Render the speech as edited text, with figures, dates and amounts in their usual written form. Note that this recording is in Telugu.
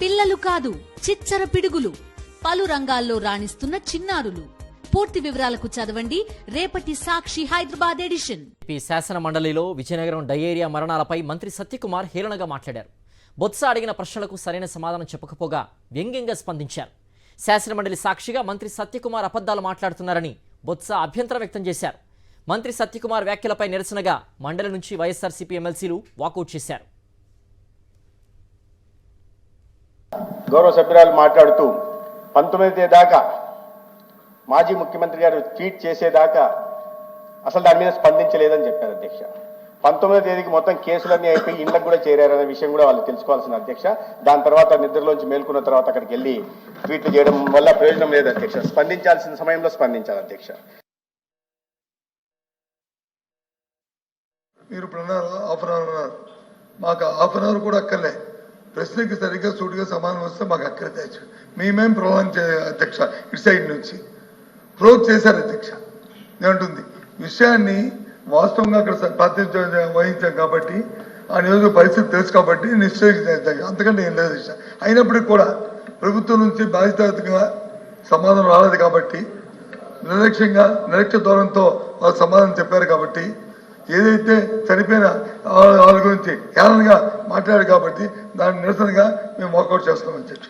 పిల్లలు కాదు చిచ్చర పిడుగులు, పలు రంగాల్లో రాణిస్తున్న చిన్నారులు. పూర్తి వివరాలకు చదవండి రేపటి సాక్షి హైదరాబాద్ ఎడిషన్. శాసన మండలిలో విజయనగరం డయేరియా మరణాలపై మంత్రి సత్యకుమార్ హేళనగా మాట్లాడారు. బొత్స అడిగిన ప్రశ్నలకు సరైన సమాధానం చెప్పకపోగా వ్యంగ్యంగా స్పందించారు. శాసన మండలి సాక్షిగా మంత్రి సత్యకుమార్ అబద్ధాలు మాట్లాడుతున్నారని బొత్స అభ్యంతరం వ్యక్తం చేశారు. మంత్రి సత్యకుమార్ వ్యాఖ్యలపై నిరసనగా మండలి నుంచి వైఎస్ఆర్సీపీ ఎమ్మెల్సీలు వాకౌట్ చేశారు. గౌరవ సభ్యురాలు మాట్లాడుతూ 19 దాకా మాజీ ముఖ్యమంత్రి గారు ట్వీట్ చేసేదాకా అసలు దాని మీద స్పందించలేదని చెప్పారు అధ్యక్ష. 19వ తేదీకి మొత్తం కేసులన్నీ అయిపోయి ఇండ్లకు కూడా చేరారనే విషయం కూడా వాళ్ళు తెలుసుకోవాల్సిన అధ్యక్ష. దాని తర్వాత నిద్రలోంచి మేల్కొన్న తర్వాత అక్కడికి వెళ్ళి ట్వీట్లు చేయడం వల్ల ప్రయోజనం లేదు అధ్యక్ష. స్పందించాల్సిన సమయంలో స్పందించాలి అధ్యక్ష. మీరు హాఫ్ అన్ అవర్ అన్నారు, మాకు హాఫ్ అన్ అవర్ కూడా అక్కర్లే. ప్రశ్నకి సరిగ్గా సూటిగా సమాధానం వస్తే మాకు అక్కర్లే. మేమేం ప్రొలాంగ్ అధ్యక్ష, ఇటు సైడ్ నుంచి ప్రోగ్ చేశారు అధ్యక్ష. ఏమంటుంది విషయాన్ని వాస్తవంగా అక్కడ ప్రాతినిధ్యం వహించాం కాబట్టి ఆ నియోజక పరిస్థితి తెలుసు కాబట్టి నిశ్చయించాం, అంతకంటే ఏం లేదు అధ్యక్ష. అయినప్పటికీ కూడా ప్రభుత్వం నుంచి బాధ్యతగా సమాధానం రాలేదు కాబట్టి నిర్లక్ష్య ధోరణితో వాళ్ళు సమాధానం చెప్పారు కాబట్టి ఏదైతే చనిపోయిన వాళ్ళ గురించి హేళనగా మాట్లాడారు కాబట్టి దాని నిరసనగా మేము వాకౌట్ చేస్తాం అధ్యక్ష.